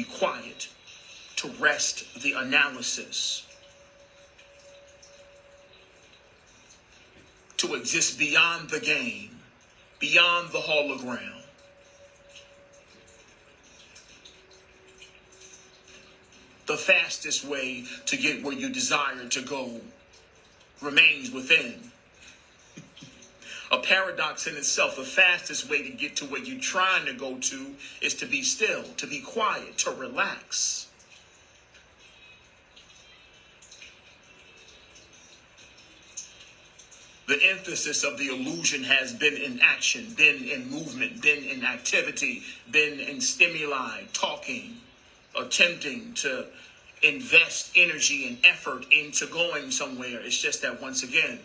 be quiet, to rest the analysis, to exist beyond the game, beyond the hologram. The fastest way to get where you desire to go remains within. A paradox in itself. The fastest way to get to where you're trying to go to is to be still, to be quiet, to relax. The emphasis of the illusion has been in action, been in movement, been in activity, been in stimuli, talking, attempting to invest energy and effort into going somewhere. It's just that once again,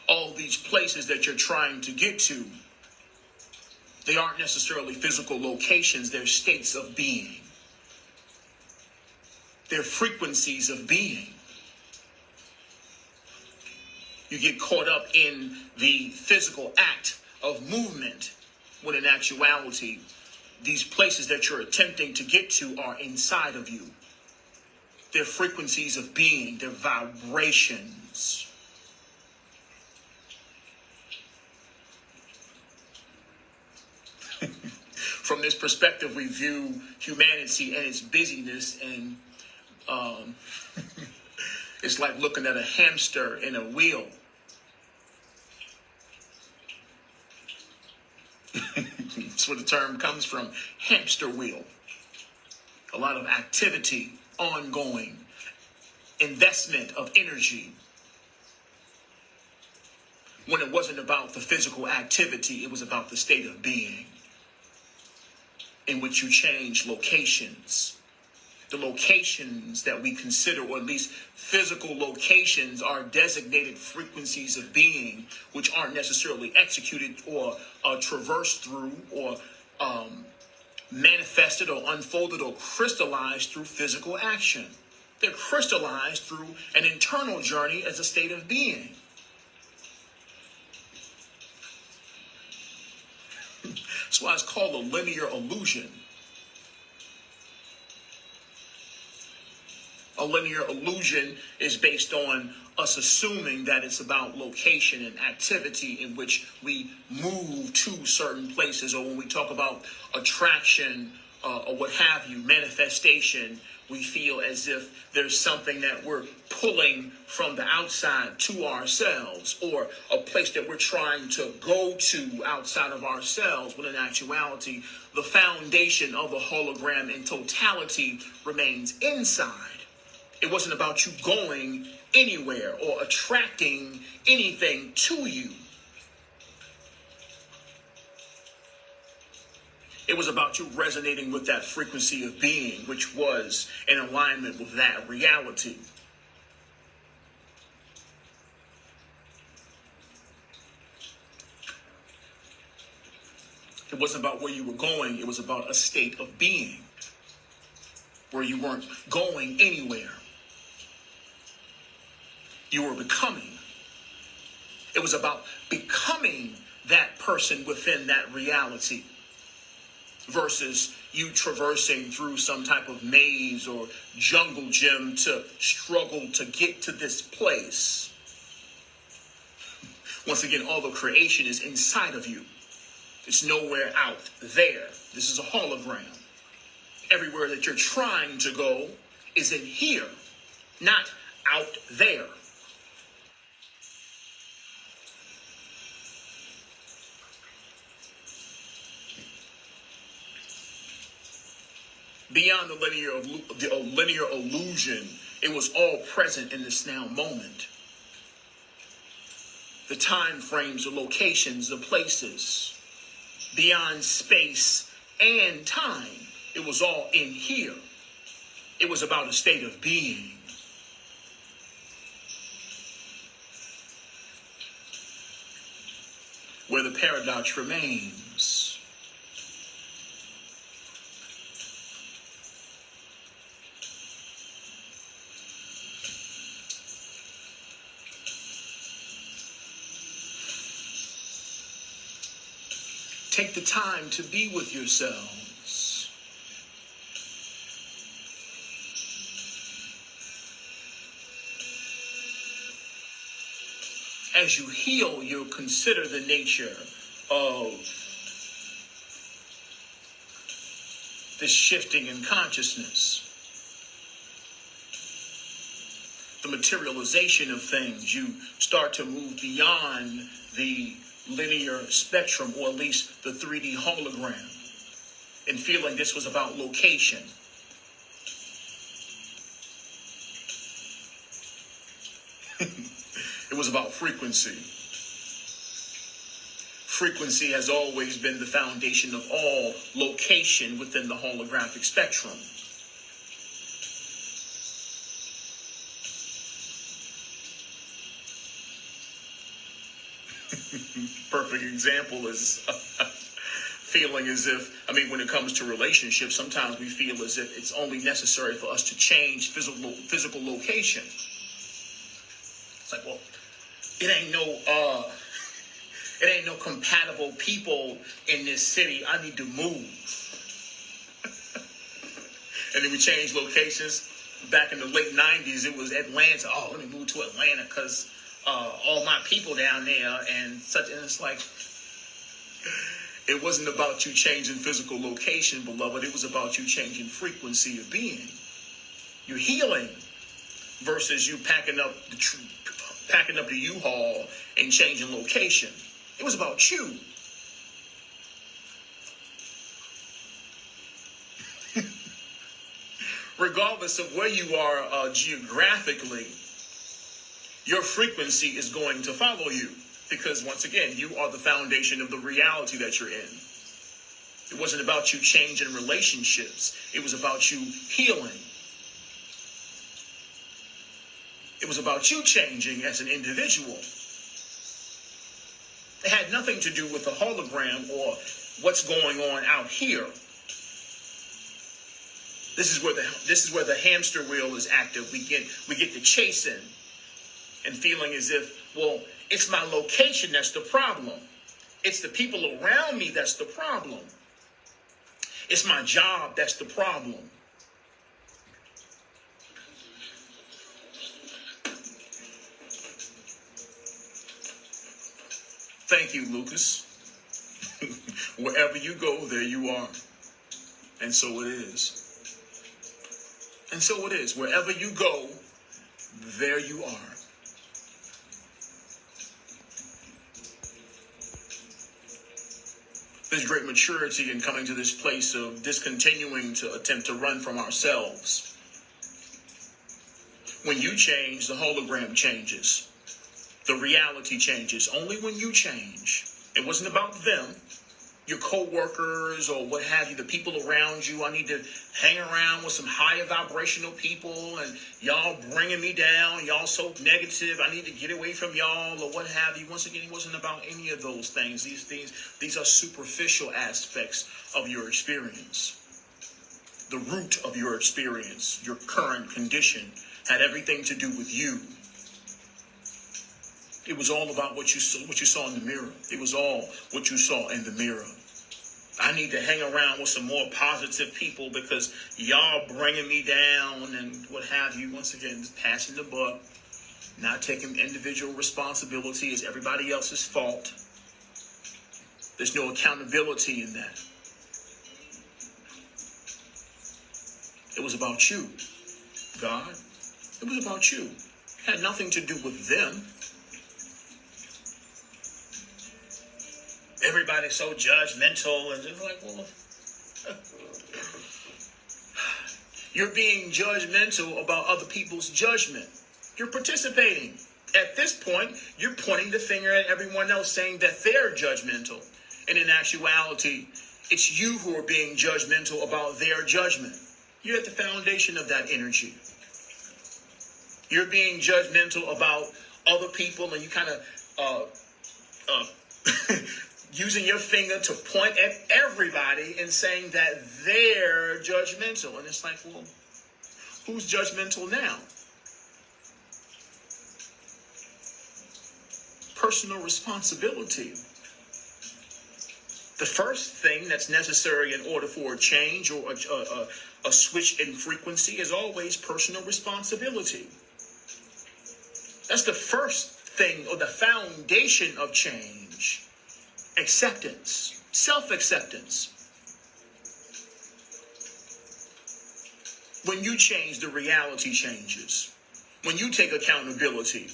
all these places that you're trying to get to, they aren't necessarily physical locations, they're states of being. They're frequencies of being. You get caught up in the physical act of movement, when in actuality, these places that you're attempting to get to are inside of you. They're frequencies of being, they're vibrations. From this perspective, we view humanity and its busyness, and it's like looking at a hamster in a wheel. That's where the term comes from, hamster wheel. A lot of activity, ongoing, investment of energy. When it wasn't about the physical activity, it was about the state of being, in which you change locations. The locations that we consider, or at least physical locations, are designated frequencies of being, which aren't necessarily executed or traversed through or manifested or unfolded or crystallized through physical action. They're crystallized through an internal journey as a state of being. That's why it's called a linear illusion. A linear illusion is based on us assuming that it's about location and activity in which we move to certain places, or when we talk about attraction or what have you, manifestation, we feel as if there's something that we're pulling from the outside to ourselves, or a place that we're trying to go to outside of ourselves, when in actuality, the foundation of the hologram in totality remains inside. It wasn't about you going anywhere or attracting anything to you. It was about you resonating with that frequency of being, which was in alignment with that reality. It wasn't about where you were going. It was about a state of being where you weren't going anywhere. You were becoming. It was about becoming that person within that reality, versus you traversing through some type of maze or jungle gym to struggle to get to this place. Once again, all the creation is inside of you. It's nowhere out there. This is a hologram. Everywhere that you're trying to go is in here, not out there. Beyond the linear illusion, it was all present in this now moment. The time frames, the locations, the places, beyond space and time, it was all in here. It was about a state of being. Where the paradox remains. Take the time to be with yourselves. As you heal, you'll consider the nature of this shifting in consciousness. The materialization of things. You start to move beyond the linear spectrum, or at least the 3D hologram, and feeling this was about location. It was about frequency. Frequency has always been the foundation of all location within the holographic spectrum. Perfect example is feeling as if, when it comes to relationships, sometimes we feel as if it's only necessary for us to change physical location. It's like, well, it ain't no compatible people in this city. I need to move. And then we change locations. Back in the late 90s, it was Atlanta. Oh, let me move to Atlanta because all my people down there and such. And it's like, it wasn't about you changing physical location, beloved. It was about you changing frequency of being. You're healing versus you packing up the U-Haul and changing location. It was about you. Regardless of where you are geographically, your frequency is going to follow you. Because once again, you are the foundation of the reality that you're in. It wasn't about you changing relationships. It was about you healing. It was about you changing as an individual. It had nothing to do with the hologram or what's going on out here. This is where the hamster wheel is active. We get to chasing and feeling as if, well, it's my location that's the problem. It's the people around me that's the problem. It's my job that's the problem. Thank you, Lucas. Wherever you go, there you are. And so it is. And so it is. Wherever you go, there you are. There's great maturity in coming to this place of discontinuing to attempt to run from ourselves. When you change, the hologram changes. The reality changes. Only when you change. It wasn't about them, your co-workers or what have you, the people around you. I need to hang around with some higher vibrational people and y'all bringing me down. Y'all so negative. I need to get away from y'all or what have you. Once again, it wasn't about any of those things. These are superficial aspects of your experience. The root of your experience, your current condition, had everything to do with you. It was all about what you saw in the mirror. It was all what you saw in the mirror. I need to hang around with some more positive people because y'all bringing me down and what have you. Once again, passing the buck, not taking individual responsibility as everybody else's fault. There's no accountability in that. It was about you, God. It was about you. It had nothing to do with them. Everybody's so judgmental and just like, well, you're being judgmental about other people's judgment. You're participating. At this point, you're pointing the finger at everyone else saying that they're judgmental. And in actuality, it's you who are being judgmental about their judgment. You're at the foundation of that energy. You're being judgmental about other people and you kind of using your finger to point at everybody and saying that they're judgmental. And it's like, well, who's judgmental now? Personal responsibility. The first thing that's necessary in order for a change or a switch in frequency is always personal responsibility. That's the first thing, or the foundation of change. Acceptance, self-acceptance. When you change, the reality changes. When you take accountability.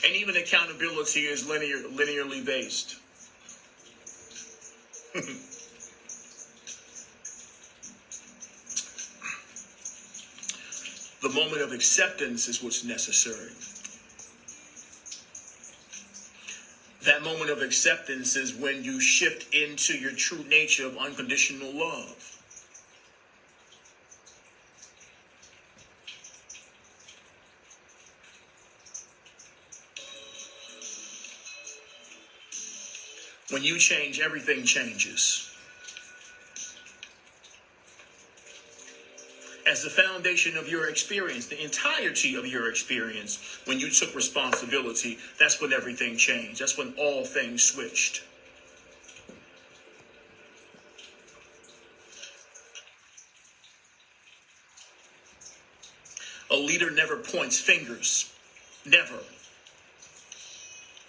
And even accountability is linearly based. The moment of acceptance is what's necessary. That moment of acceptance is when you shift into your true nature of unconditional love. When you change, everything changes. As the foundation of your experience, the entirety of your experience, when you took responsibility, that's when everything changed. That's when all things switched. A leader never points fingers. Never.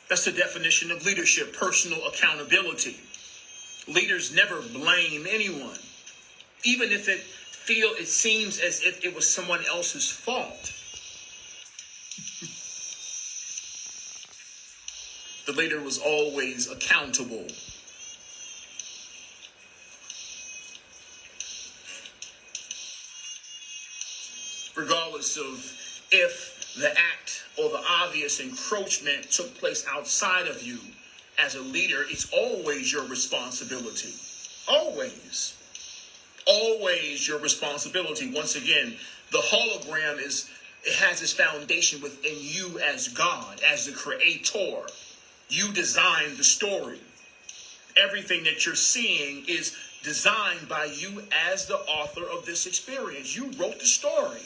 That's the definition of leadership, personal accountability. Leaders never blame anyone, even if it seems as if it was someone else's fault. The leader was always accountable. Regardless of if the act or the obvious encroachment took place outside of you, as a leader, it's always your responsibility. Always. Always your responsibility. Once again, the hologram it has its foundation within you as God, as the creator. You designed the story. Everything that you're seeing is designed by you as the author of this experience. You wrote the story.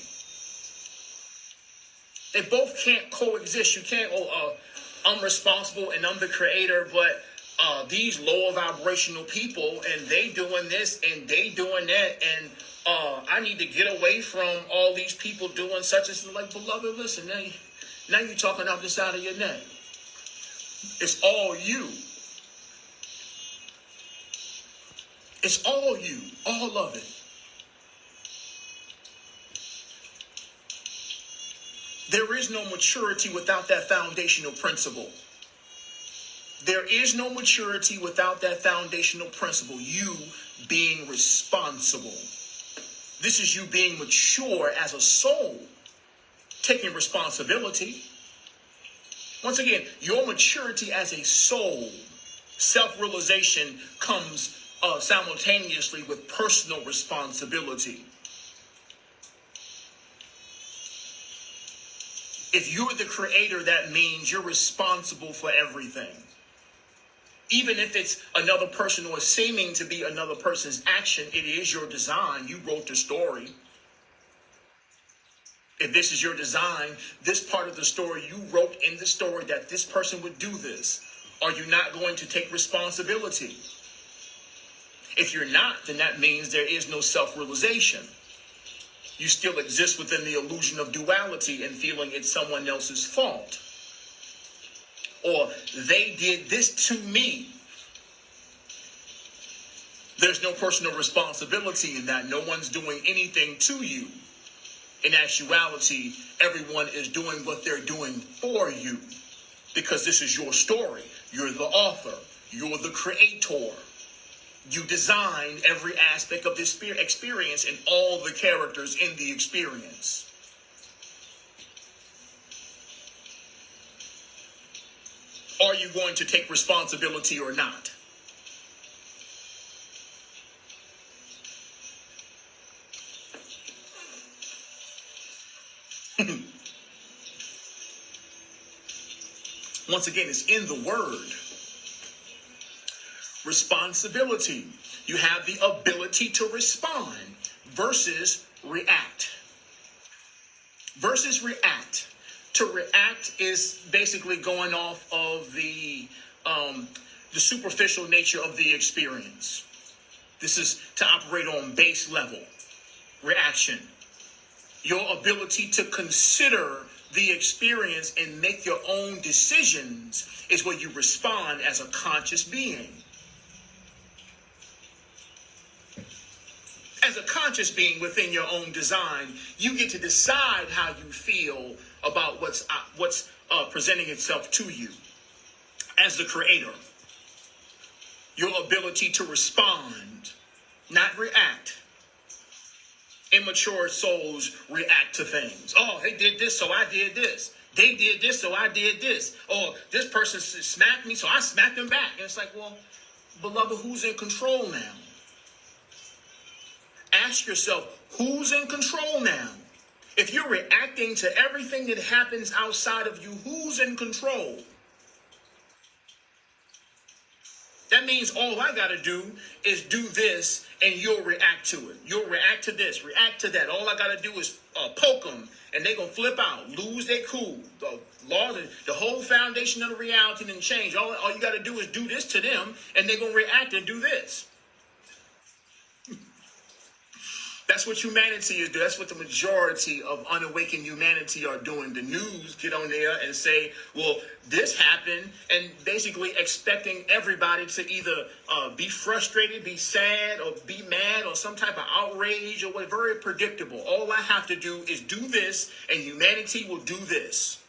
They both can't coexist. You can't, I'm responsible and I'm the creator, but these lower vibrational people and they doing this and they doing that, and I need to get away from all these people doing such as, like, beloved, listen, now you're talking out the side of your neck. It's all you. It's all you, all of it. There is no maturity without that foundational principle. There is no maturity without that foundational principle. You being responsible. This is you being mature as a soul, taking responsibility. Once again, your maturity as a soul, self-realization comes simultaneously with personal responsibility. If you're the creator, that means you're responsible for everything. Even if it's another person or seeming to be another person's action, it is your design. You wrote the story. If this is your design, this part of the story, you wrote in the story that this person would do this. Are you not going to take responsibility? If you're not, then that means there is no self-realization. You still exist within the illusion of duality and feeling it's someone else's fault. Or they did this to me. There's no personal responsibility in that. No one's doing anything to you. In actuality, everyone is doing what they're doing for you. Because this is your story. You're the author. You're the creator. You design every aspect of this experience and all the characters in the experience. Are you going to take responsibility or not? Once again, it's in the word. Responsibility. You have the ability to respond versus react. Versus react. To react is basically going off of the superficial nature of the experience. This is to operate on base level reaction. Your ability to consider the experience and make your own decisions is where you respond as a conscious being. As a conscious being within your own design, you get to decide how you feel about what's presenting itself to you. As the creator, your ability to respond, not react. Immature souls react to things. Oh, they did this, so I did this. They did this, so I did this. Or this person smacked me, so I smacked them back. And it's like, well, beloved, who's in control now? Ask yourself, who's in control now? If you're reacting to everything that happens outside of you, who's in control? That means all I got to do is do this and you'll react to it. You'll react to this, react to that. All I got to do is poke them and they're going to flip out, lose their cool. The law, the whole foundation of the reality didn't change. All you got to do is do this to them and they're going to react and do this. That's what humanity is doing. That's what the majority of unawakened humanity are doing. The news get on there and say, well, this happened, and basically expecting everybody to either be frustrated, be sad, or be mad, or some type of outrage, or whatever. Very predictable. All I have to do is do this, and humanity will do this.